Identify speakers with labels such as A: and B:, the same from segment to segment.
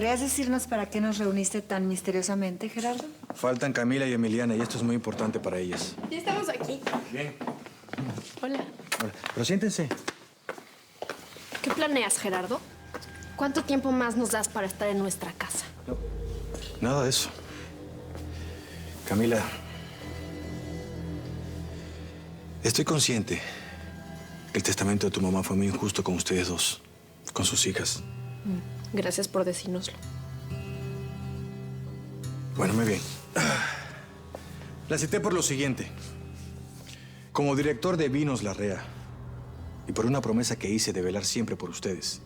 A: ¿Podrías decirnos para qué nos reuniste tan misteriosamente, Gerardo?
B: Faltan Camila y Emiliana y esto es muy importante para ellas.
C: Ya estamos aquí.
B: Bien.
C: Hola.
B: Hola. Pero siéntense.
C: ¿Qué planeas, Gerardo? ¿Cuánto tiempo más nos das para estar en nuestra casa?
B: No, nada de eso. Camila, estoy consciente que el testamento de tu mamá fue muy injusto con ustedes dos, con sus hijas.
C: Gracias por decírnoslo.
B: Bueno, muy bien. La cité por lo siguiente. Como director de Vinos Larrea y por una promesa que hice de velar siempre por ustedes,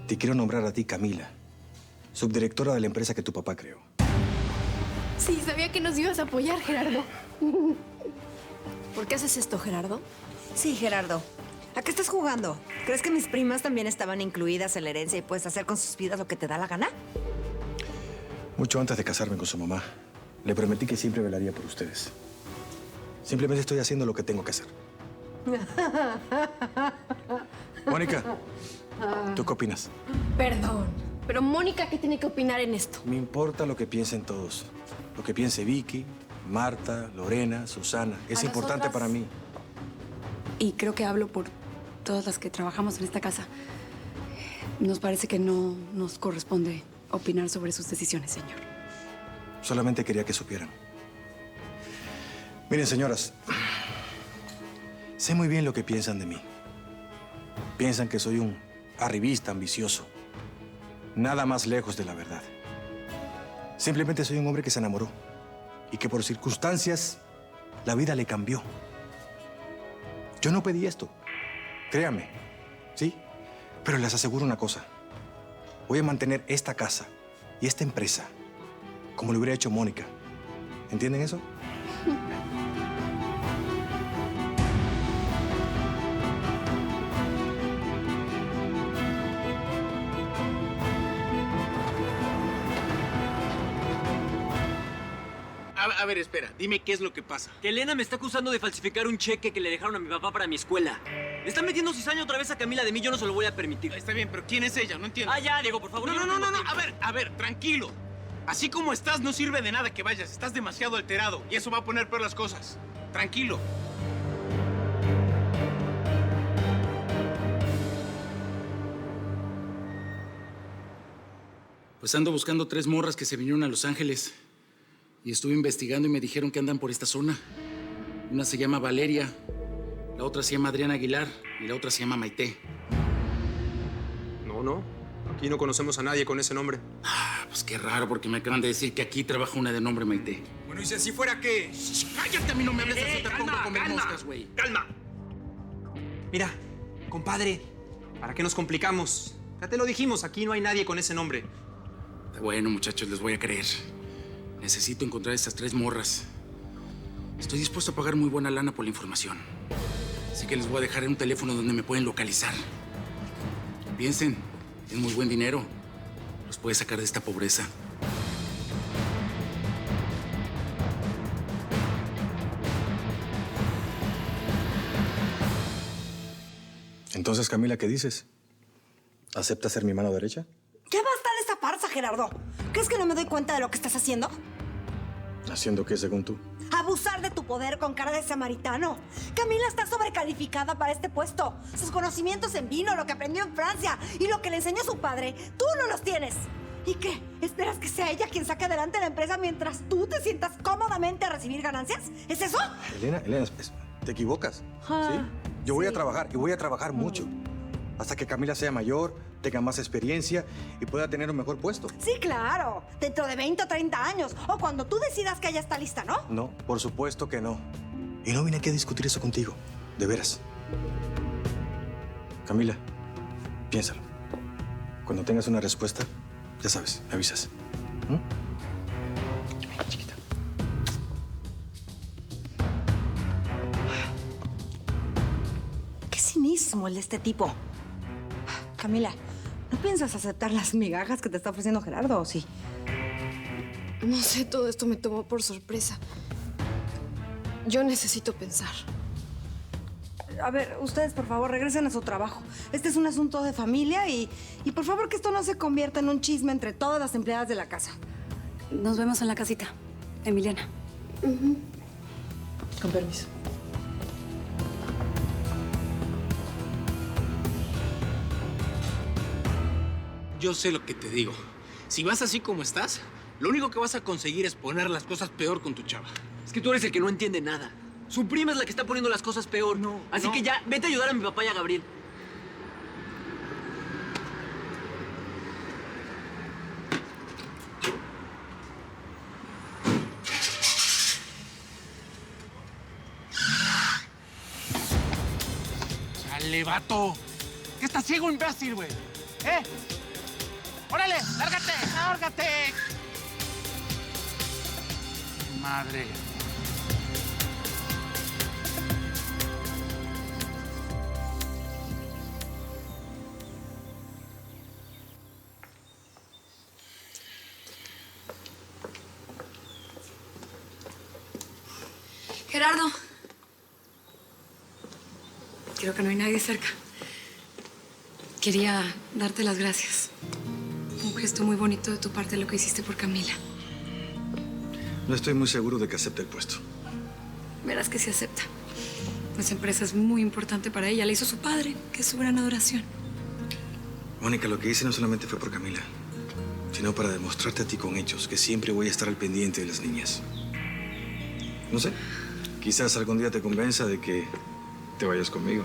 B: te quiero nombrar a ti, Camila, subdirectora de la empresa que tu papá creó.
C: Sí, sabía que nos ibas a apoyar, Gerardo. ¿Por qué haces esto, Gerardo?
A: Sí, Gerardo. ¿A qué estás jugando? ¿Crees que mis primas también estaban incluidas en la herencia y puedes hacer con sus vidas lo que te da la gana?
B: Mucho antes de casarme con su mamá, le prometí que siempre velaría por ustedes. Simplemente estoy haciendo lo que tengo que hacer. Mónica, ¿tú qué opinas?
C: Perdón. Pero Mónica, ¿qué tiene que opinar en esto?
B: Me importa lo que piensen todos. Lo que piense Vicky, Marta, Lorena, Susana. Es importante para mí.
D: Y creo que hablo por todas las que trabajamos en esta casa. Nos parece que no nos corresponde opinar sobre sus decisiones, señor.
B: Solamente quería que supieran. Miren, señoras, sé muy bien lo que piensan de mí. Piensan que soy un arribista ambicioso. Nada más lejos de la verdad. Simplemente soy un hombre que se enamoró y que por circunstancias la vida le cambió. Yo no pedí esto, créanme, ¿sí? Pero les aseguro una cosa. Voy a mantener esta casa y esta empresa como lo hubiera hecho Mónica. ¿Entienden eso?
E: A ver, espera. Dime qué es lo que pasa.
F: Que Elena me está acusando de falsificar un cheque que le dejaron a mi papá para mi escuela. Le está metiendo cizaña otra vez a Camila de mí, yo no se lo voy a permitir.
E: Está bien, pero ¿quién es ella? No entiendo.
F: Ah, ya, Diego, por favor.
E: No,
F: yo
E: no, no,
F: tengo
E: no, no.
F: tiempo.
E: A ver, tranquilo. Así como estás, no sirve de nada que vayas. Estás demasiado alterado y eso va a poner peor las cosas. Tranquilo.
G: Pues ando buscando 3 morras que se vinieron a Los Ángeles. Y estuve investigando y me dijeron que andan por esta zona. Una se llama Valeria, la otra se llama Adriana Aguilar y la otra se llama Maite.
H: No. Aquí no conocemos a nadie con ese nombre.
G: Ah, pues qué raro, porque me acaban de decir que aquí trabaja una de nombre Maite.
H: Bueno, y si así fuera, ¿qué?
G: ¡Cállate! A mí no me hables así, te pongo a comer
E: calma,
G: moscas, güey.
E: ¡Calma!
H: Mira, compadre, ¿para qué nos complicamos? Ya te lo dijimos, aquí no hay nadie con ese nombre.
G: Bueno, muchachos, les voy a creer. Necesito encontrar estas 3 morras. Estoy dispuesto a pagar muy buena lana por la información. Así que les voy a dejar un teléfono donde me pueden localizar. Piensen, es muy buen dinero. Los puede sacar de esta pobreza.
B: Entonces, Camila, ¿qué dices? ¿Aceptas ser mi mano derecha?
A: Ya basta de esta farsa, Gerardo. ¿Crees que no me doy cuenta de lo que estás haciendo?
B: ¿Haciendo qué, según tú?
A: Abusar de tu poder con cara de samaritano. Camila está sobrecalificada para este puesto. Sus conocimientos en vino, lo que aprendió en Francia y lo que le enseñó su padre, tú no los tienes. ¿Y qué? ¿Esperas que sea ella quien saque adelante la empresa mientras tú te sientas cómodamente a recibir ganancias? ¿Es eso?
B: Elena, te equivocas. ¿Sí? Yo voy a trabajar y voy a trabajar mucho. Hasta que Camila sea mayor, tenga más experiencia y pueda tener un mejor puesto.
A: Sí, claro. Dentro de 20 o 30 años. O cuando tú decidas que ella está lista, ¿no?
B: No, por supuesto que no. Y no vine aquí a discutir eso contigo. De veras. Camila, piénsalo. Cuando tengas una respuesta, ya sabes, me avisas. ¿Mm? Ven, chiquita.
A: Qué cinismo el de este tipo. Camila, ¿no piensas aceptar las migajas que te está ofreciendo Gerardo o sí?
C: No sé, todo esto me tomó por sorpresa. Yo necesito pensar.
A: A ver, ustedes por favor regresen a su trabajo. Este es un asunto de familia y por favor que esto no se convierta en un chisme entre todas las empleadas de la casa.
D: Nos vemos en la casita, Emiliana.
I: Con permiso.
E: Yo sé lo que te digo. Si vas así como estás, lo único que vas a conseguir es poner las cosas peor con tu chava.
F: Es que tú eres el que no entiende nada. Su prima es la que está poniendo las cosas peor. Así que ya, vete a ayudar a mi papá y a Gabriel.
E: ¡Chale, vato! ¿Qué estás ciego, imbécil, güey? ¿Eh? ¡Órale! ¡Lárgate! ¡Lárgate! Madre.
D: Gerardo. Creo que no hay nadie cerca. Quería darte las gracias. Un gesto muy bonito de tu parte lo que hiciste por Camila.
B: No estoy muy seguro de que acepte el puesto.
D: Verás que se acepta. Esa empresa es muy importante para ella. La hizo su padre, que es su gran adoración.
B: Mónica, lo que hice no solamente fue por Camila, sino para demostrarte a ti con hechos que siempre voy a estar al pendiente de las niñas. No sé, quizás algún día te convenza de que te vayas conmigo.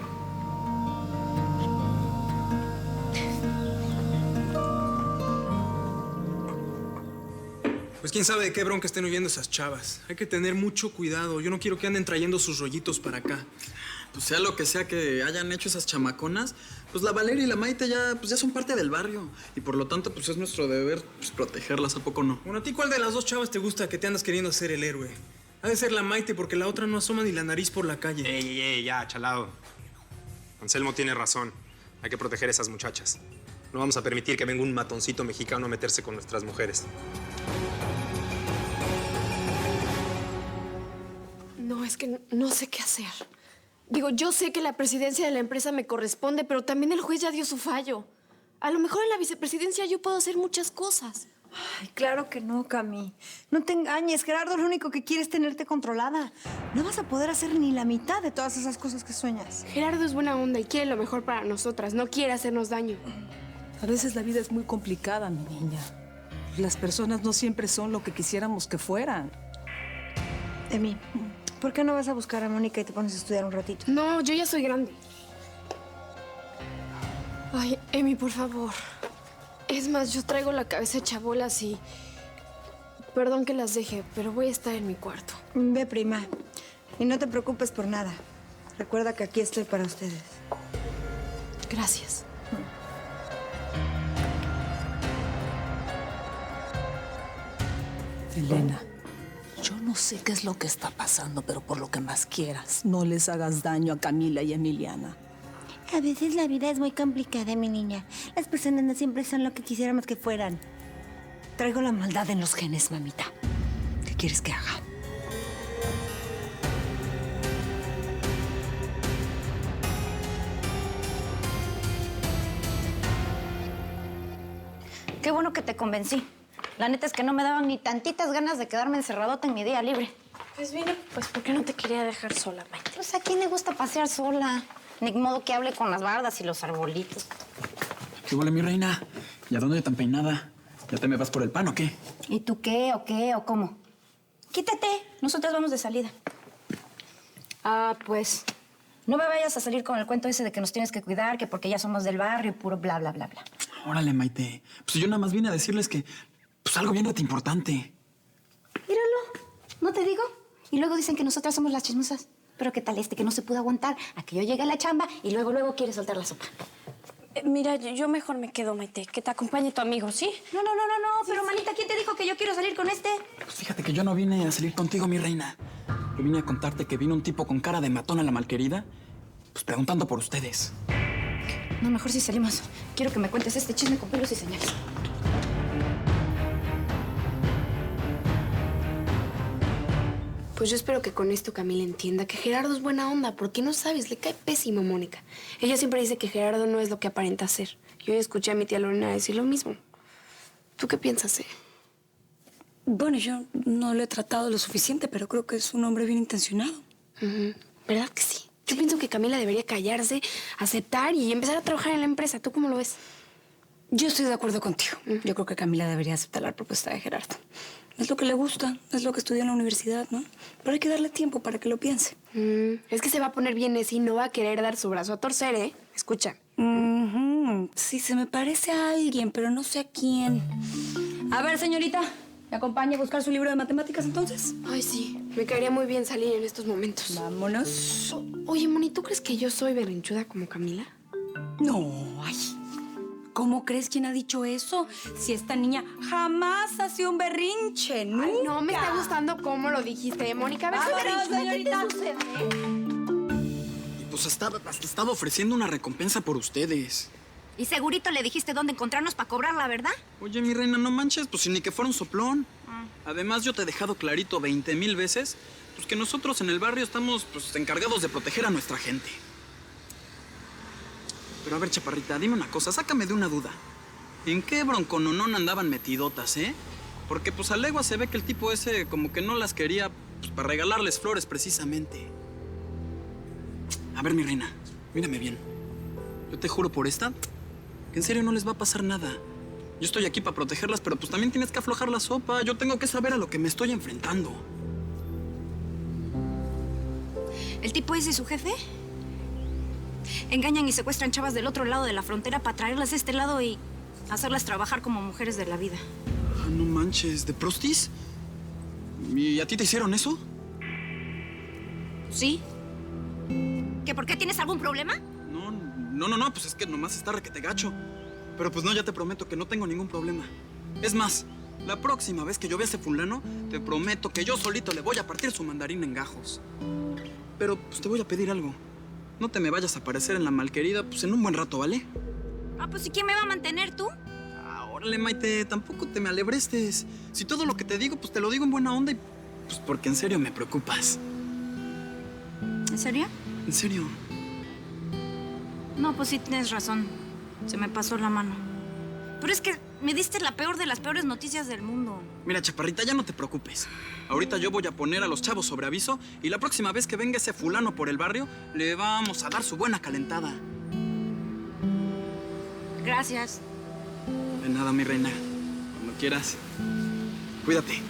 H: Pues quién sabe de qué bronca estén huyendo esas chavas. Hay que tener mucho cuidado. Yo no quiero que anden trayendo sus rollitos para acá.
I: Pues sea lo que sea que hayan hecho esas chamaconas, pues la Valeria y la Maite ya son parte del barrio. Y por lo tanto, pues es nuestro deber protegerlas, ¿a poco no?
H: Bueno, ¿a ti cuál de las dos chavas te gusta que te andas queriendo hacer el héroe? Ha de ser la Maite porque la otra no asoma ni la nariz por la calle.
J: Ey, ya, chalado. Anselmo tiene razón. Hay que proteger a esas muchachas. No vamos a permitir que venga un matoncito mexicano a meterse con nuestras mujeres.
C: No, es que no sé qué hacer. Digo, yo sé que la presidencia de la empresa me corresponde, pero también el juez ya dio su fallo. A lo mejor en la vicepresidencia yo puedo hacer muchas cosas.
A: Ay, claro que no, Cami. No te engañes, Gerardo lo único que quiere es tenerte controlada. No vas a poder hacer ni la mitad de todas esas cosas que sueñas.
C: Gerardo es buena onda y quiere lo mejor para nosotras, no quiere hacernos daño.
K: A veces la vida es muy complicada, mi niña. Las personas no siempre son lo que quisiéramos que fueran.
A: Emi, ¿por qué no vas a buscar a Mónica y te pones a estudiar un ratito?
C: No, yo ya soy grande. Ay, Emi, por favor. Es más, yo traigo la cabeza hecha bolas y... Perdón que las deje, pero voy a estar en mi cuarto.
A: Ve, prima. Y no te preocupes por nada. Recuerda que aquí estoy para ustedes.
C: Gracias.
K: Elena, yo no sé qué es lo que está pasando, pero por lo que más quieras, no les hagas daño a Camila y Emiliana.
A: A veces la vida es muy complicada, mi niña. Las personas no siempre son lo que quisiéramos que fueran. Traigo la maldad en los genes, mamita. ¿Qué quieres que haga?
L: Qué bueno que te convencí. La neta es que no me daban ni tantitas ganas de quedarme encerradota en mi día libre.
C: Pues mira, pues ¿por qué no te quería dejar sola, Maite?
L: Pues a quién le gusta pasear sola. Ni modo que hable con las bardas y los arbolitos.
G: ¿Qué huele, mi reina? ¿Y a dónde tan peinada? ¿Ya te me vas por el pan o qué?
L: ¿Y tú qué o qué o cómo? Quítate, nosotras vamos de salida. Ah, pues, no me vayas a salir con el cuento ese de que nos tienes que cuidar, que porque ya somos del barrio, puro bla, bla, bla, bla.
G: Órale, Maite. Pues yo nada más vine a decirles que... Pues algo bien importante.
L: Míralo, ¿no te digo? Y luego dicen que nosotras somos las chismosas. Pero ¿qué tal que no se pudo aguantar a que yo llegue a la chamba y luego quiere soltar la sopa?
C: Mira, yo mejor me quedo, Maite. Que te acompañe tu amigo, ¿sí?
L: No, pero manita, ¿quién te dijo que yo quiero salir con este?
G: Pues fíjate que yo no vine a salir contigo, mi reina. Yo vine a contarte que vino un tipo con cara de matón a la malquerida, pues preguntando por ustedes.
L: No, mejor si salimos. Quiero que me cuentes este chisme con pelos y señales.
C: Pues yo espero que con esto Camila entienda que Gerardo es buena onda, porque no sabes, le cae pésimo a Mónica. Ella siempre dice que Gerardo no es lo que aparenta ser. Yo ya escuché a mi tía Lorena decir lo mismo. ¿Tú qué piensas,
D: Bueno, yo no lo he tratado lo suficiente, pero creo que es un hombre bien intencionado.
C: ¿Verdad que sí? Yo pienso que Camila debería callarse, aceptar y empezar a trabajar en la empresa. ¿Tú cómo lo ves?
D: Yo estoy de acuerdo contigo. Yo creo que Camila debería aceptar la propuesta de Gerardo. Es lo que le gusta, es lo que estudió en la universidad, ¿no? Pero hay que darle tiempo para que lo piense.
C: Es que se va a poner bien ese y no va a querer dar su brazo a torcer, ¿eh? Escucha.
D: Sí, se me parece a alguien, pero no sé a quién. A ver, señorita, ¿me acompaña a buscar su libro de matemáticas entonces?
C: Ay, sí. Me caería muy bien salir en estos momentos.
D: Vámonos.
C: Oye, Moni, ¿tú crees que yo soy berrinchuda como Camila?
D: No, ay. ¿Cómo crees? ¿Quién ha dicho eso? Si esta niña jamás hace un berrinche, nunca.
C: Ay, no, me está gustando cómo lo dijiste, Mónica. A ver,
D: Vámonos,
C: señorita. ¿Qué te sucede?
I: Y pues hasta estaba ofreciendo una recompensa por ustedes.
L: Y segurito le dijiste dónde encontrarnos para cobrarla, ¿verdad?
I: Oye, mi reina, no manches, pues si ni que fuera un soplón. Además, yo te he dejado clarito 20,000 veces pues que nosotros en el barrio estamos pues encargados de proteger a nuestra gente. Pero a ver, chaparrita, dime una cosa, sácame de una duda. ¿En qué broncononón andaban metidotas, Porque pues a legua se ve que el tipo ese como que no las quería pues, para regalarles flores precisamente. A ver, mi reina, mírame bien. Yo te juro por esta que en serio no les va a pasar nada. Yo estoy aquí para protegerlas, pero pues también tienes que aflojar la sopa. Yo tengo que saber a lo que me estoy enfrentando.
L: ¿El tipo ese y su jefe? Engañan y secuestran chavas del otro lado de la frontera para traerlas a este lado y hacerlas trabajar como mujeres de la vida.
I: Ah, no manches, ¿de prostis? ¿Y a ti te hicieron eso?
L: ¿Sí? ¿Que por qué tienes algún problema?
I: No, pues es que nomás está requete gacho. Pero pues no, ya te prometo que no tengo ningún problema. Es más, la próxima vez que yo vea a ese fulano, te prometo que yo solito le voy a partir su mandarín en gajos. Pero pues te voy a pedir algo. No te me vayas a aparecer en la malquerida pues en un buen rato, ¿vale?
L: Ah, pues ¿y quién me va a mantener, tú?
I: Órale, Maite, tampoco te me alebrestes. Si todo lo que te digo, pues te lo digo en buena onda y pues porque en serio me preocupas.
L: ¿En serio?
I: ¿En serio?
L: No, pues sí tienes razón. Se me pasó la mano. Pero es que me diste la peor de las peores noticias del mundo.
I: Mira, chaparrita, ya no te preocupes. Ahorita yo voy a poner a los chavos sobre aviso y la próxima vez que venga ese fulano por el barrio, le vamos a dar su buena calentada.
L: Gracias.
I: De nada, mi reina. Cuando quieras. Cuídate.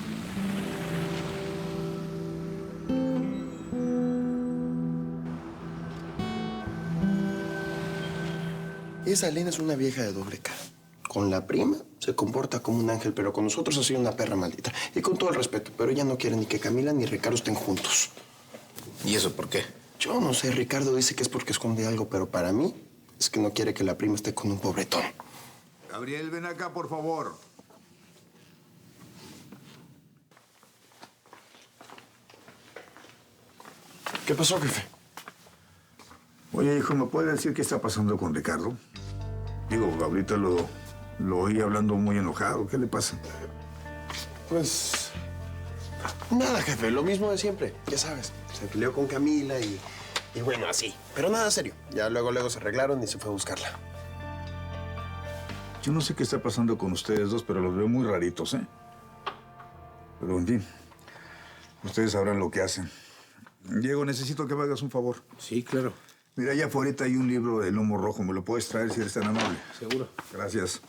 M: Esa Elena es una vieja de doble cara. Con la prima se comporta como un ángel, pero con nosotros ha sido una perra maldita. Y con todo el respeto, pero ella no quiere ni que Camila ni Ricardo estén juntos.
N: ¿Y eso por qué?
M: Yo no sé, Ricardo dice que es porque esconde algo, pero para mí es que no quiere que la prima esté con un pobretón.
O: Gabriel, ven acá, por favor.
M: ¿Qué pasó, jefe?
O: Oye, hijo, ¿me puede decir qué está pasando con Ricardo? Digo, ahorita lo oí hablando muy enojado. ¿Qué le pasa?
M: Pues... nada, jefe. Lo mismo de siempre. Ya sabes. Se peleó con Camila y bueno, así. Pero nada serio. Ya luego se arreglaron y se fue a buscarla.
O: Yo no sé qué está pasando con ustedes dos, pero los veo muy raritos, ¿eh? Pero, en fin, ustedes sabrán lo que hacen. Diego, necesito que me hagas un favor.
N: Sí, claro.
O: Mira, allá afuera hay un libro de Lomo Rojo. ¿Me lo puedes traer si eres tan amable?
N: Seguro.
O: Gracias.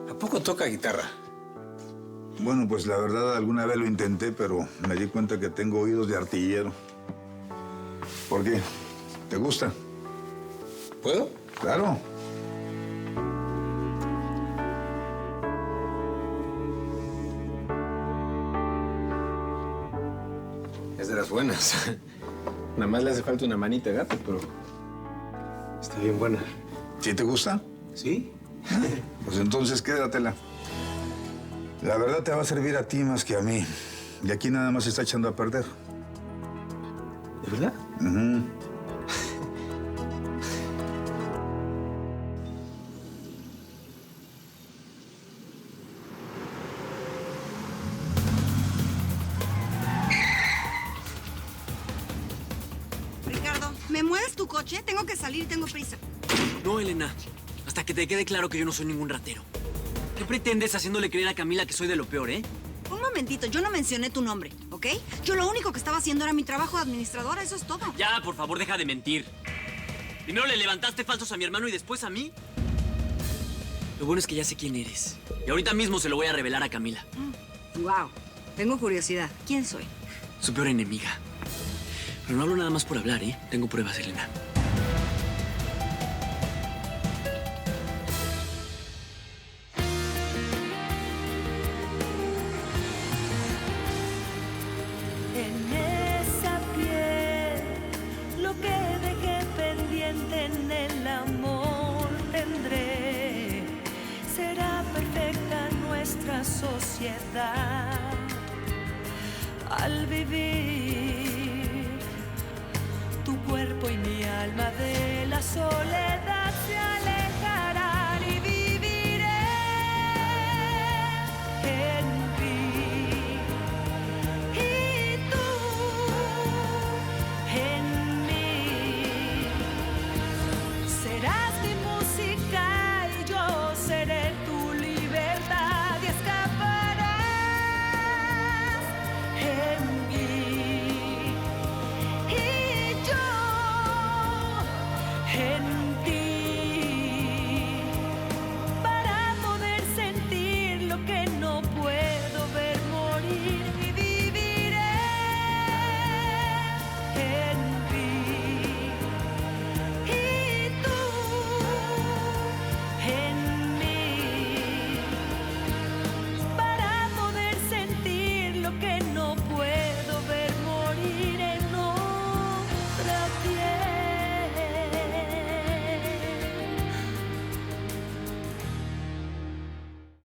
N: ¿A poco toca guitarra?
O: Bueno, pues la verdad, alguna vez lo intenté, pero me di cuenta que tengo oídos de artillero. ¿Por qué? ¿Te gusta?
N: ¿Puedo?
O: Claro.
N: Es de las buenas. Nada más le hace falta una manita de gato, pero está bien buena.
O: ¿Sí te gusta?
N: Sí.
O: Pues entonces quédatela. La verdad te va a servir a ti más que a mí. Y aquí nada más se está echando a perder.
N: ¿De verdad?
A: coche? Tengo que salir, tengo prisa.
F: No, Elena. Hasta que te quede claro que yo no soy ningún ratero. ¿Qué pretendes haciéndole creer a Camila que soy de lo peor, eh?
A: Un momentito, yo no mencioné tu nombre, ¿ok? Yo lo único que estaba haciendo era mi trabajo de administradora, eso es todo.
F: Ya, por favor, deja de mentir. Primero le levantaste falsos a mi hermano y después a mí. Lo bueno es que ya sé quién eres. Y ahorita mismo se lo voy a revelar a Camila.
A: Wow, tengo curiosidad. ¿Quién soy?
F: Su peor enemiga. Pero no hablo nada más por hablar, ¿eh? Tengo pruebas, Elena.
P: En esa piel, lo que dejé pendiente en el amor tendré. Será perfecta nuestra sociedad al vivir tu cuerpo y mi alma de la soledad.